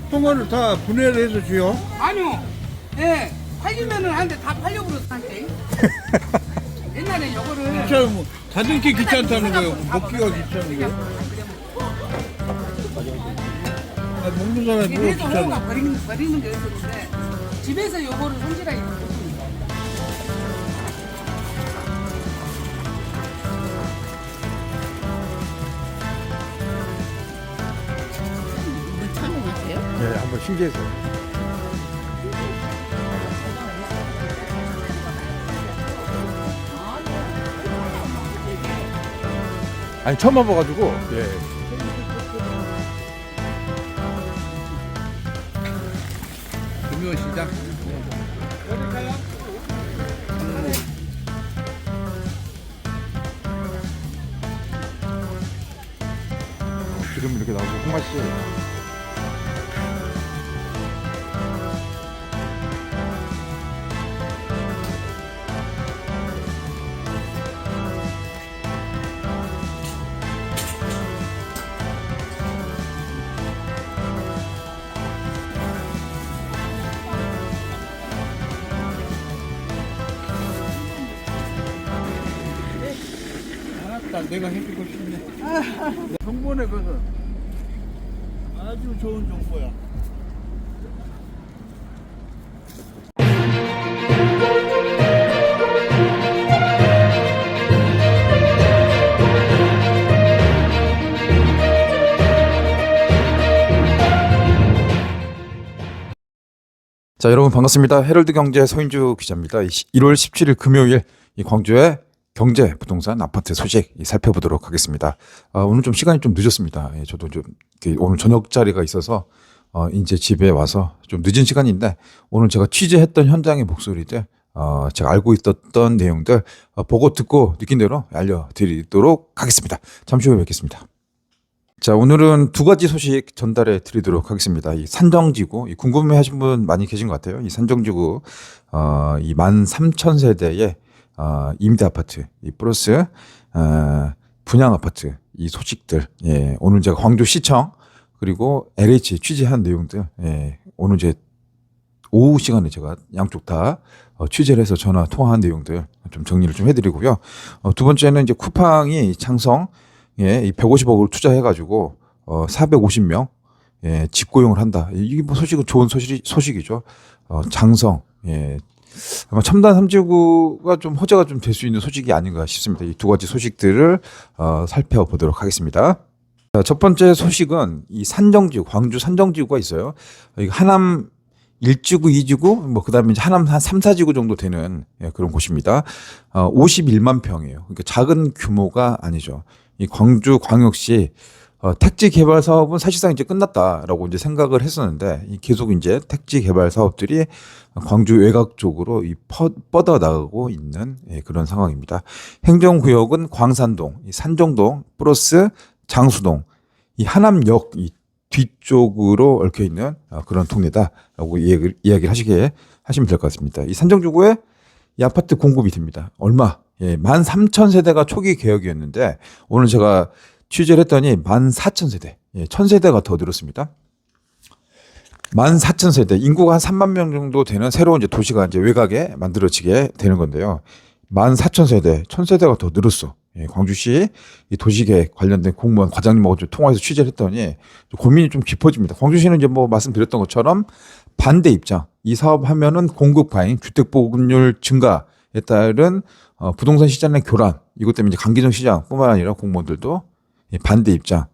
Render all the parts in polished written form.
똥을 다 분해를 해서 주요? 아니요. 예. 팔리면은 한데 다 팔려버렸어 한테. 옛날에 요거를 진짜 뭐 다듬기 귀찮다는 거예요. 먹기가 귀찮은 거예요. 아, 먹는 사람이 뭐가 그래서 귀찮아. 호가 버리는 게 있었는데 집에서 요거를 손질하기 좋습니다. 이거 참아보세요. 네, 한번 신기해서. 아니 처음 와봐가지고. 예. 금요시장. 기름 이렇게 나오고 홍맛이. 아따 내가 해주고 싶네. 정보네 그것은. 아주 좋은 정보야. 자, 여러분 반갑습니다. 헤럴드 경제 서인주 기자입니다. 1월 17일 금요일 이 광주의 경제 부동산 아파트 소식 살펴보도록 하겠습니다. 오늘 좀 시간이 좀 늦었습니다. 예, 저도 좀 오늘 저녁 자리가 있어서 이제 집에 와서 좀 늦은 시간인데 오늘 제가 취재했던 현장의 목소리들 제가 알고 있었던 내용들 보고 듣고 느낀 대로 알려드리도록 하겠습니다. 잠시 후에 뵙겠습니다. 자, 오늘은 두 가지 소식 전달해 드리도록 하겠습니다. 이 산정지구, 궁금해 하신 분 많이 계신 것 같아요. 이 산정지구, 이 13,000세대의 임대 아파트, 이 플러스, 분양 아파트, 이 소식들, 예, 오늘 제가 광주시청, 그리고 LH 취재한 내용들, 예, 오늘 이제 오후 시간에 제가 양쪽 다 취재를 해서 전화 통화한 내용들 좀 정리를 좀 해드리고요. 두 번째는 이제 쿠팡이 창성, 예, 이 150억을 투자해가지고 450명 예, 직고용을 한다. 이게 뭐 소식은 좋은 소식이죠. 장성, 예, 아마 첨단 3지구가 좀 호재가 좀 될 수 있는 소식이 아닌가 싶습니다. 이 두 가지 소식들을 살펴보도록 하겠습니다. 자, 첫 번째 소식은 이 산정지구, 광주 산정지구가 있어요. 하남 1지구, 2지구, 뭐 그다음에 이제 하남 한 3, 4지구 정도 되는 예, 그런 곳입니다. 51만 평이에요. 그러니까 작은 규모가 아니죠. 이 광주광역시 택지 개발 사업은 사실상 이제 끝났다라고 이제 생각을 했었는데 계속 이제 택지 개발 사업들이 광주 외곽 쪽으로 뻗어 나가고 있는 예, 그런 상황입니다. 행정구역은 광산동, 이 산정동 플러스 장수동, 이 하남역 이 뒤쪽으로 얽혀 있는 그런 동네다라고 이야기를 하시면 될 것 같습니다. 이 산정지구에 이 아파트 공급이 됩니다. 얼마? 예, 13,000세대가 초기 계획이었는데 오늘 제가 취재를 했더니 14,000세대, 예, 1,000세대가 더 늘었습니다. 14,000세대, 인구가 한 3만 명 정도 되는 새로운 이제 도시가 이제 외곽에 만들어지게 되는 건데요. 14,000세대, 1,000세대가 더 늘었어. 예, 광주시 이 도시계획 관련된 공무원 과장님하고 좀 통화해서 취재를 했더니 고민이 좀 깊어집니다. 광주시는 이제 뭐 말씀드렸던 것처럼 반대 입장, 이 사업 하면은 공급 과잉, 주택 보급률 증가에 따른 부동산 시장의 교란, 이것 때문에 이제 강기정 시장뿐만 아니라 공무원들도 반대 입장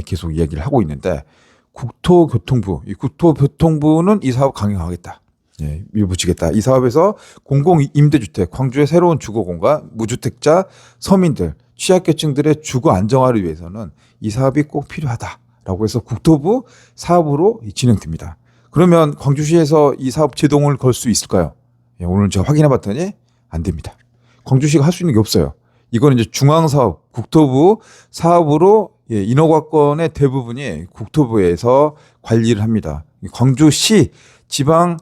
계속 이야기를 하고 있는데 국토교통부는 이 사업 강행하겠다. 예, 밀어붙이겠다. 이 사업에서 공공임대주택, 광주의 새로운 주거공간, 무주택자, 서민들, 취약계층들의 주거 안정화를 위해서는 이 사업이 꼭 필요하다라고 해서 국토부 사업으로 진행됩니다. 그러면 광주시에서 이 사업 제동을 걸 수 있을까요? 예, 오늘 제가 확인해 봤더니 안 됩니다. 광주시가 할 수 있는 게 없어요. 이건 이제 중앙사업, 국토부 사업으로 예, 인허가권의 대부분이 국토부에서 관리를 합니다. 광주시 지방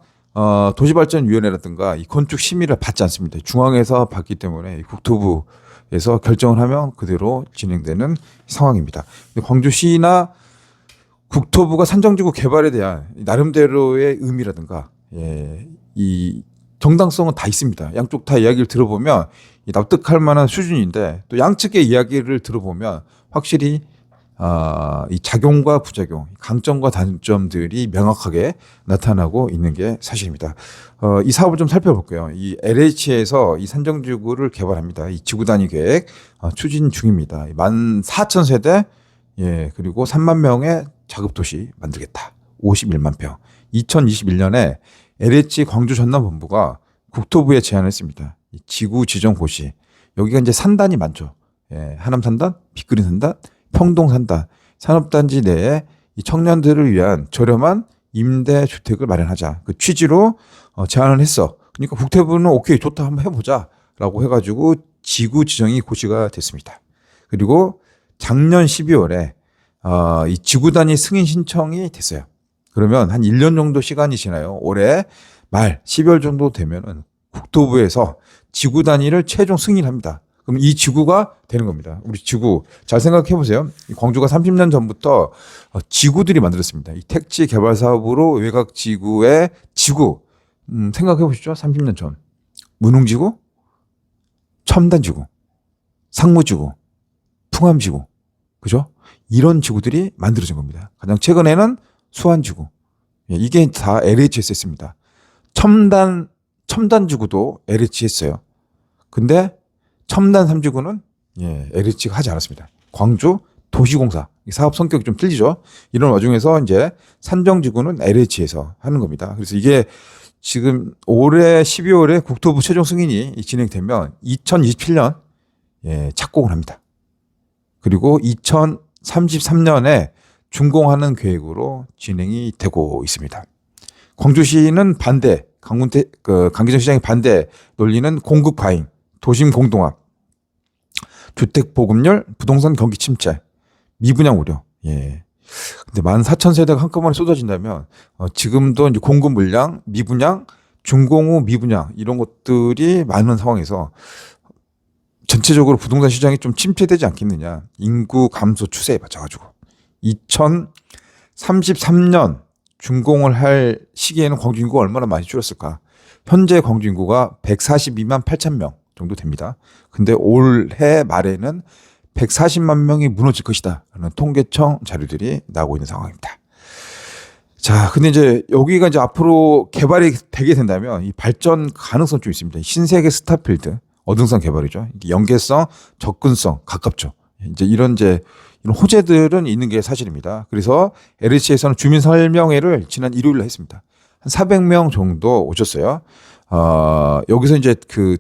도시발전위원회라든가 이 건축 심의를 받지 않습니다. 중앙에서 받기 때문에 국토부에서 결정을 하면 그대로 진행되는 상황입니다. 광주시나 국토부가 산정지구 개발에 대한 나름대로의 의미라든가 이 정당성은 다 있습니다. 양쪽 다 이야기를 들어보면 납득할 만한 수준인데 또 양측의 이야기를 들어보면 확실히 이 작용과 부작용, 강점과 단점들이 명확하게 나타나고 있는 게 사실입니다. 이 사업을 좀 살펴볼게요. 이 LH에서 이 산정지구를 개발합니다. 이 지구 단위 계획 추진 중입니다. 14,000세대 그리고 3만 명의 자급도시 만들겠다. 51만 평. 2021년에 LH 광주 전남본부가 국토부에 제안했습니다. 지구 지정 고시. 여기가 이제 산단이 많죠. 하남 산단, 빅그린 산단, 평동 산단, 산업단지 내에 이 청년들을 위한 저렴한 임대 주택을 마련하자. 그 취지로 제안을 했어. 그러니까 국토부는 오케이 좋다 한번 해보자라고 해가지고 지구 지정이 고시가 됐습니다. 그리고 작년 12월에 이 지구 단위 승인 신청이 됐어요. 그러면 한 1년 정도 시간이 지나요. 올해 말 12월 정도 되면은 국토부에서 지구 단위를 최종 승인합니다. 그럼 이 지구가 되는 겁니다. 우리 지구 잘 생각해 보세요. 광주가 30년 전부터 지구들이 만들었습니다. 이 택지 개발 사업으로 외곽 지구의 지구 생각해 보시죠. 30년 전 문흥지구, 첨단지구, 상무지구, 풍암지구, 그죠? 이런 지구들이 만들어진 겁니다. 가장 최근에는 수안지구. 이게 다 LH에서 했습니다. 첨단지구도 LH 했어요. 근데 첨단 3지구는 LH가 하지 않았습니다. 광주 도시공사. 사업 성격이 좀 틀리죠. 이런 와중에서 이제 산정지구는 LH에서 하는 겁니다. 그래서 이게 지금 올해 12월에 국토부 최종 승인이 진행되면 2027년 착공을 합니다. 그리고 2033년에 준공하는 계획으로 진행이 되고 있습니다. 광주시는 반대, 강기정 시장의 반대 논리는 공급 과잉, 도심 공동화, 주택 보급률, 부동산 경기 침체, 미분양 우려. 근데 14,000세대가 한꺼번에 쏟아진다면 지금도 이제 공급 물량, 미분양, 준공 후 미분양 이런 것들이 많은 상황에서 전체적으로 부동산 시장이 좀 침체되지 않겠느냐. 인구 감소 추세에 맞춰가지고 2033년 준공을 할 시기에는 광주 인구가 얼마나 많이 줄었을까. 현재 광주 인구가 142만 8천 명 정도 됩니다. 근데 올해 말에는 140만 명이 무너질 것이다 라는 통계청 자료들이 나오고 있는 상황입니다. 자, 근데 이제 여기가 이제 앞으로 개발이 되게 된다면 이 발전 가능성 좀 있습니다. 신세계 스타필드, 어등산 개발이죠. 연계성, 접근성, 가깝죠. 이런 호재들은 있는 게 사실입니다. 그래서 LH에서는 주민 설명회를 지난 일요일에 했습니다. 한 400명 정도 오셨어요. 여기서 이제 그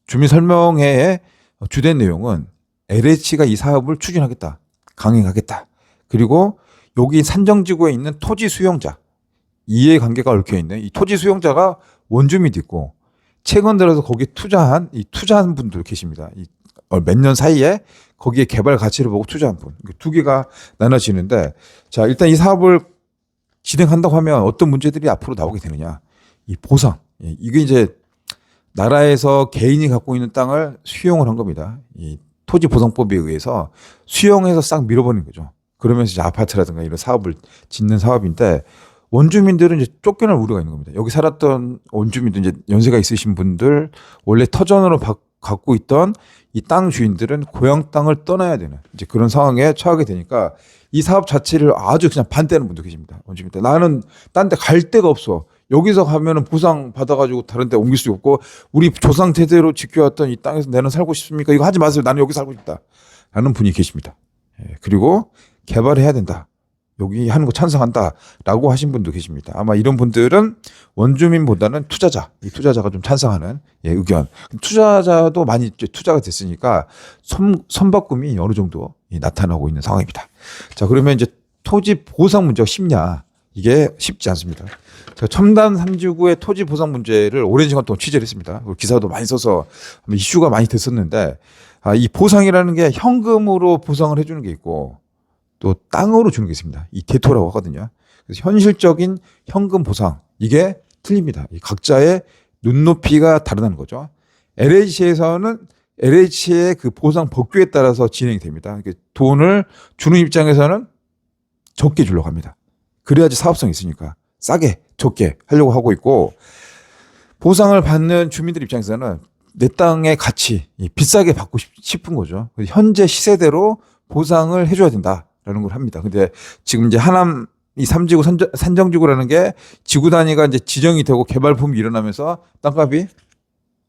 주민 설명회의 주된 내용은 LH가 이 사업을 추진하겠다, 강행하겠다. 그리고 여기 산정지구에 있는 토지 수용자, 이해관계가 얽혀 있는 이 토지 수용자가 원주민도 있고 최근 들어서 거기에 투자한 분들 계십니다. 몇 년 사이에 거기에 개발 가치를 보고 투자한 분. 두 개가 나눠지는데, 자, 일단 이 사업을 진행한다고 하면 어떤 문제들이 앞으로 나오게 되느냐. 이 보상. 이게 이제 나라에서 개인이 갖고 있는 땅을 수용을 한 겁니다. 이 토지보상법에 의해서 수용해서 싹 밀어버리는 거죠. 그러면서 이제 아파트라든가 이런 사업을 짓는 사업인데, 원주민들은 이제 쫓겨날 우려가 있는 겁니다. 여기 살았던 원주민들, 이제 연세가 있으신 분들, 원래 터전으로 갖고 있던 이 땅 주인들은 고향 땅을 떠나야 되는 이제 그런 상황에 처하게 되니까 이 사업 자체를 아주 그냥 반대하는 분도 계십니다. 원주민들. 나는 딴 데 갈 데가 없어. 여기서 가면은 보상 받아가지고 다른 데 옮길 수 없고 우리 조상 대대로 지켜왔던 이 땅에서 나는 살고 싶습니까? 이거 하지 마세요. 나는 여기 살고 싶다. 라는 분이 계십니다. 그리고 개발해야 된다. 여기 하는 거 찬성한다라고 하신 분도 계십니다. 아마 이런 분들은 원주민보다는 투자자, 이 투자자가 좀 찬성하는 의견. 투자자도 많이 투자가 됐으니까 선박금이 어느 정도 나타나고 있는 상황입니다. 자, 그러면 이제 토지 보상 문제가 쉽냐? 이게 쉽지 않습니다. 제가 첨단 3지구의 토지 보상 문제를 오랜 시간 동안 취재를 했습니다. 기사도 많이 써서 이슈가 많이 됐었는데, 이 보상이라는 게 현금으로 보상을 해주는 게 있고 또 땅으로 주는 게 있습니다. 이 대토라고 하거든요. 그래서 현실적인 현금 보상, 이게 틀립니다. 이 각자의 눈높이가 다르다는 거죠. LH에서는 LH의 그 보상 법규에 따라서 진행이 됩니다. 돈을 주는 입장에서는 적게 주려고 합니다. 그래야지 사업성이 있으니까 싸게 적게 하려고 하고 있고, 보상을 받는 주민들 입장에서는 내 땅의 가치 비싸게 받고 싶은 거죠. 현재 시세대로 보상을 해줘야 된다라는 걸 합니다. 근데 지금 이제 하남 이 3지구 산정지구라는 게 지구 단위가 이제 지정이 되고 개발 붐이 일어나면서 땅값이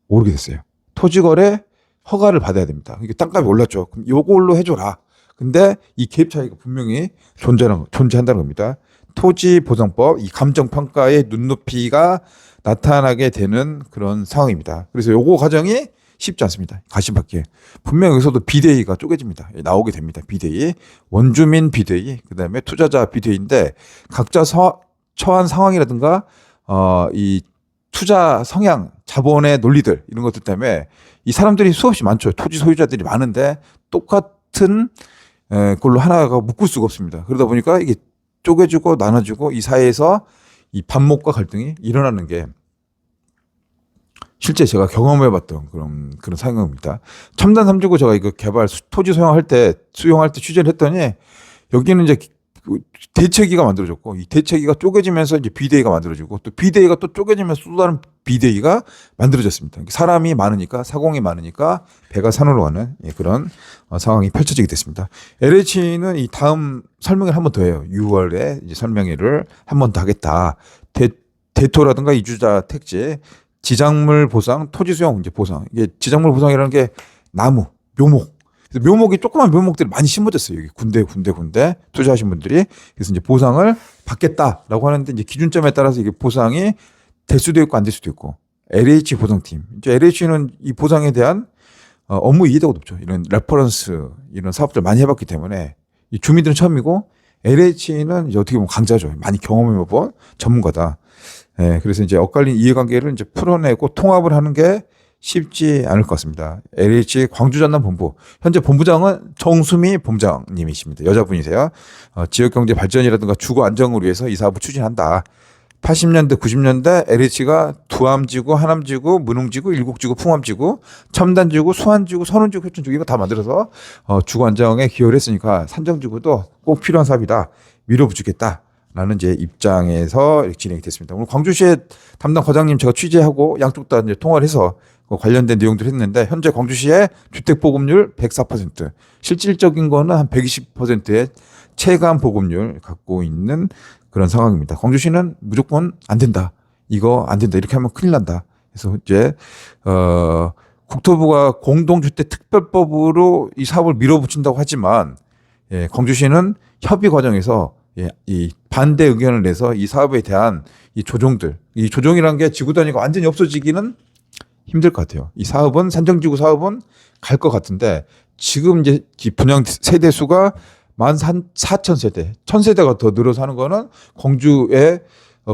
오르게 됐어요. 토지거래 허가를 받아야 됩니다. 이게 땅값이 올랐죠. 그럼 요걸로 해줘라. 근데 이 갭 차이가 분명히 존재한다는 겁니다. 토지보상법, 이 감정평가의 눈높이가 나타나게 되는 그런 상황입니다. 그래서 요거 과정이 쉽지 않습니다. 가시밭길. 분명 여기서도 비대위가 쪼개집니다. 나오게 됩니다. 비대위. 원주민 비대위, 그 다음에 투자자 비대위인데 각자 처한 상황이라든가, 이 투자 성향, 자본의 논리들, 이런 것들 때문에 이 사람들이 수없이 많죠. 토지 소유자들이 많은데 똑같은 걸로 하나가 묶을 수가 없습니다. 그러다 보니까 이게 쪼개지고 나눠지고 이 사이에서 이 반목과 갈등이 일어나는 게 실제 제가 경험해봤던 그런 상황입니다. 첨단 3지구 제가 이거 개발 토지 수용할 때 취재를 했더니 여기는 이제 대체기가 만들어졌고, 이 대체기가 쪼개지면서 이제 비대위가 만들어지고, 또 비대위가 또 쪼개지면서 또 다른 비대위가 만들어졌습니다. 사람이 많으니까, 사공이 많으니까 배가 산으로 가는 그런 상황이 펼쳐지게 됐습니다. LH는 이 다음 설명을 한 번 더 해요. 6월에 이제 설명회를 한 번 더 하겠다. 대토라든가 이주자 택지, 지작물 보상, 토지 수용 이제 보상. 이게 지작물 보상이라는 게 나무, 묘목. 그래서 묘목이 조그만 묘목들이 많이 심어졌어요. 여기 군데 투자하신 분들이. 그래서 이제 보상을 받겠다라고 하는데, 이제 기준점에 따라서 이게 보상이 될 수도 있고 안 될 수도 있고. LH 보상팀. 이제 LH는 이 보상에 대한 업무 이해도가 높죠. 이런 레퍼런스, 이런 사업들 많이 해봤기 때문에 이 주민들은 처음이고, LH는 이제 어떻게 보면 강자죠. 많이 경험해본 전문가다. 예, 그래서 이제 엇갈린 이해관계를 이제 풀어내고 통합을 하는 게 쉽지 않을 것 같습니다. LH 광주전남본부. 현재 본부장은 정수미 본부장님이십니다. 여자분이세요. 지역경제 발전이라든가 주거 안정을 위해서 이 사업을 추진한다. 80년대, 90년대 LH가 두암지구, 하남지구, 문흥지구, 일곡지구, 풍암지구, 첨단지구, 수안지구, 선운지구, 효천지구 이거 다 만들어서 주거 안정에 기여를 했으니까 산정지구도 꼭 필요한 사업이다. 밀어붙이겠다. 라는 이제 입장에서 이렇게 진행이 됐습니다. 오늘 광주시의 담당 과장님 제가 취재하고 양쪽 다 이제 통화를 해서 관련된 내용들을 했는데, 현재 광주시의 주택 보급률 104%, 실질적인 거는 한 120%의 체감 보급률 갖고 있는 그런 상황입니다. 광주시는 무조건 안 된다. 이거 안 된다. 이렇게 하면 큰일 난다. 그래서 이제 국토부가 공동주택 특별법으로 이 사업을 밀어붙인다고 하지만, 광주시는 협의 과정에서 이 반대 의견을 내서 이 사업에 대한 이 조정이라는 게 지구 단위가 완전히 없어지기는 힘들 것 같아요. 이 사업은, 산정지구 사업은 갈 것 같은데, 지금 이제 분양 세대 수가 14,000세대, 1,000세대가 더 늘어서 하는 거는 광주의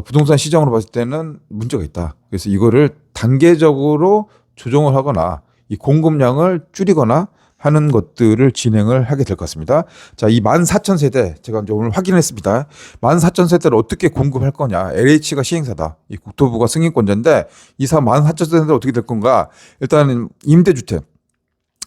부동산 시장으로 봤을 때는 문제가 있다. 그래서 이거를 단계적으로 조정을 하거나 이 공급량을 줄이거나 하는 것들을 진행을 하게 될 것 같습니다. 자, 이 14,000세대 제가 이제 오늘 확인했습니다. 14,000세대를 어떻게 공급할 거냐. LH가 시행사다. 이 국토부가 승인권자인데 이 사업 14,000세대는 어떻게 될 건가. 일단 임대주택.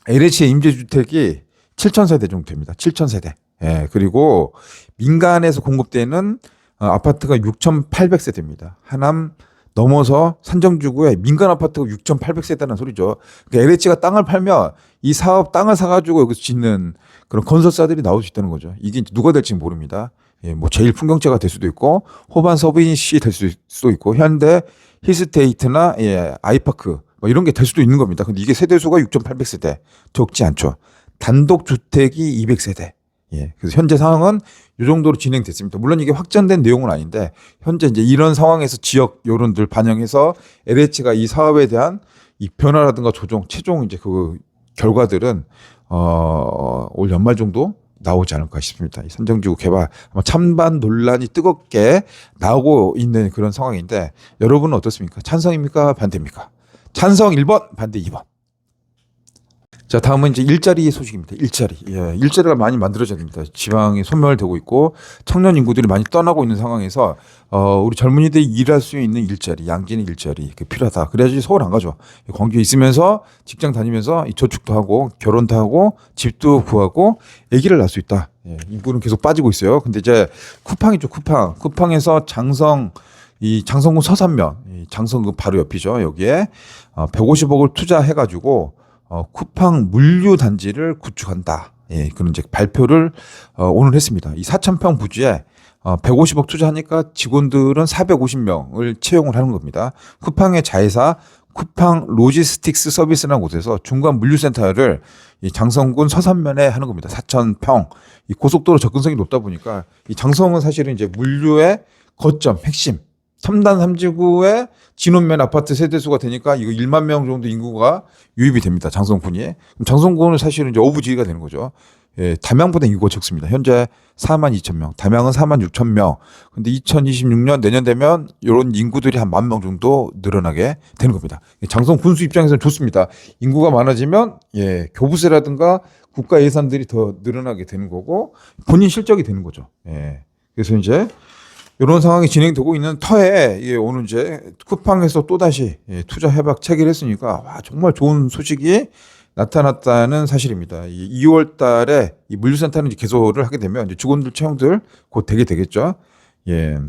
LH의 임대주택이 7,000세대 정도 됩니다. 7,000세대. 예, 그리고 민간에서 공급되는 아파트가 6,800세대입니다. 하남 넘어서 산정지구에 민간 아파트가 6,800세대라는 소리죠. 그러니까 LH가 땅을 팔면 이 사업 땅을 사가지고 여기서 짓는 그런 건설사들이 나올 수 있다는 거죠. 이게 누가 될지 모릅니다. 예, 뭐 제일 풍경채가 될 수도 있고, 호반 서비스 될 수도 있고, 현대 힐스테이트나 아이파크 뭐 이런 게 될 수도 있는 겁니다. 근데 이게 세대수가 6,800세대 적지 않죠. 단독주택이 200세대. 예, 그래서 현재 상황은 이 정도로 진행됐습니다. 물론 이게 확정된 내용은 아닌데, 현재 이제 이런 상황에서 지역 여론들 반영해서 LH가 이 사업에 대한 이 변화라든가 조정, 최종 이제 그 결과들은 올 연말 정도 나오지 않을까 싶습니다. 이 산정지구 개발 아마 찬반 논란이 뜨겁게 나오고 있는 그런 상황인데, 여러분은 어떻습니까? 찬성입니까? 반대입니까? 찬성 1번, 반대 2번. 자, 다음은 이제 일자리 소식입니다. 일자리. 예, 일자리가 많이 만들어져야 됩니다. 지방이 소멸되고 있고 청년 인구들이 많이 떠나고 있는 상황에서 우리 젊은이들이 일할 수 있는 일자리, 양질의 일자리 필요하다. 그래야지 서울 안 가죠. 광주에 있으면서 직장 다니면서 저축도 하고 결혼도 하고 집도 구하고 아기를 낳을 수 있다. 예, 인구는 계속 빠지고 있어요. 근데 이제 쿠팡이죠, 쿠팡. 쿠팡에서 장성군 서산면, 장성군 바로 옆이죠. 여기에 150억을 투자해가지고 쿠팡 물류 단지를 구축한다. 예, 그런 이제 발표를 오늘 했습니다. 이 4,000평 부지에 150억 투자하니까 직원들은 450명을 채용을 하는 겁니다. 쿠팡의 자회사 쿠팡 로지스틱스 서비스라는 곳에서 중간 물류센터를 이 장성군 서산면에 하는 겁니다. 4,000평. 이 고속도로 접근성이 높다 보니까 이 장성은 사실은 이제 물류의 거점, 핵심. 3단 3지구의 진원면 아파트 세대수가 되니까 이거 1만 명 정도 인구가 유입이 됩니다. 장성군이. 그럼 장성군은 사실은 이제 어부지리가 되는 거죠. 예, 담양보다 인구가 적습니다. 현재 4만 2천 명, 담양은 4만 6천 명. 근데 2026년 내년 되면 이런 인구들이 한 1만 명 정도 늘어나게 되는 겁니다. 장성 군수 입장에서는 좋습니다. 인구가 많아지면 예, 교부세라든가 국가 예산들이 더 늘어나게 되는 거고 본인 실적이 되는 거죠. 예. 그래서 이제 이런 상황이 진행되고 있는 터에 오늘 이제 쿠팡에서 또다시 투자 협약 체결했으니까 와, 정말 좋은 소식이 나타났다는 사실입니다. 2월 달에 이 물류센터는 이제 개소를 하게 되면 이제 직원들 채용들 곧 되게 되겠죠. 예.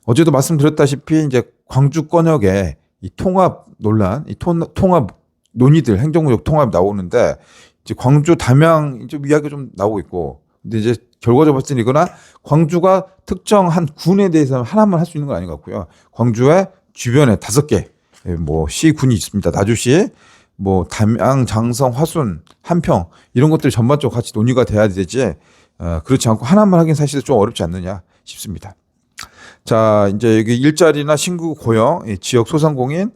어제도 말씀드렸다시피 이제 광주 권역에 이 통합 논란, 이 통합 논의들, 행정구역 통합이 나오는데 이제 광주 담양 이제 이야기가 좀 나오고 있고 근데 이제 결과적으로 봤을 때 이거나 광주가 특정한 군에 대해서 하나만 할 수 있는 건 아닌 것 같고요. 광주의 주변에 5개 뭐 시군이 있습니다. 나주시, 뭐 담양, 장성, 화순, 한평 이런 것들이 전반적으로 같이 논의가 돼야 되지 그렇지 않고 하나만 하긴 사실 좀 어렵지 않느냐 싶습니다. 자, 이제 여기 일자리나 신규 고용, 지역 소상공인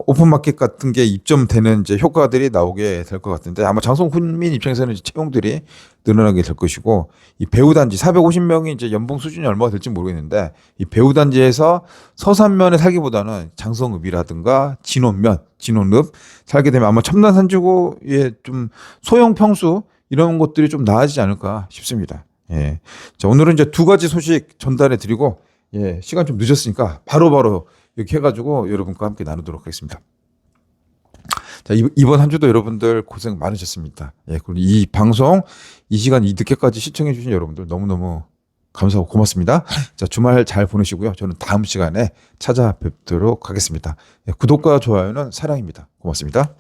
오픈마켓 같은 게 입점되는 이제 효과들이 나오게 될 것 같은데 아마 장성군민 입장에서는 이제 채용들이 늘어나게 될 것이고 이 배우단지 450명이 이제 연봉 수준이 얼마가 될지 모르겠는데 이 배우단지에서 서산면에 살기보다는 장성읍이라든가 진원읍 살게 되면 아마 첨단 산지구의 좀 소형 평수 이런 것들이 좀 나아지지 않을까 싶습니다. 예. 자, 오늘은 이제 2가지 소식 전달해 드리고 예, 시간 좀 늦었으니까 바로바로 이렇게 해가지고 여러분과 함께 나누도록 하겠습니다. 자, 이번 한 주도 여러분들 고생 많으셨습니다. 예, 그리고 이 방송 이 시간 이 늦게까지 시청해 주신 여러분들 너무너무 감사하고 고맙습니다. 자, 주말 잘 보내시고요. 저는 다음 시간에 찾아뵙도록 하겠습니다. 예, 구독과 좋아요는 사랑입니다. 고맙습니다.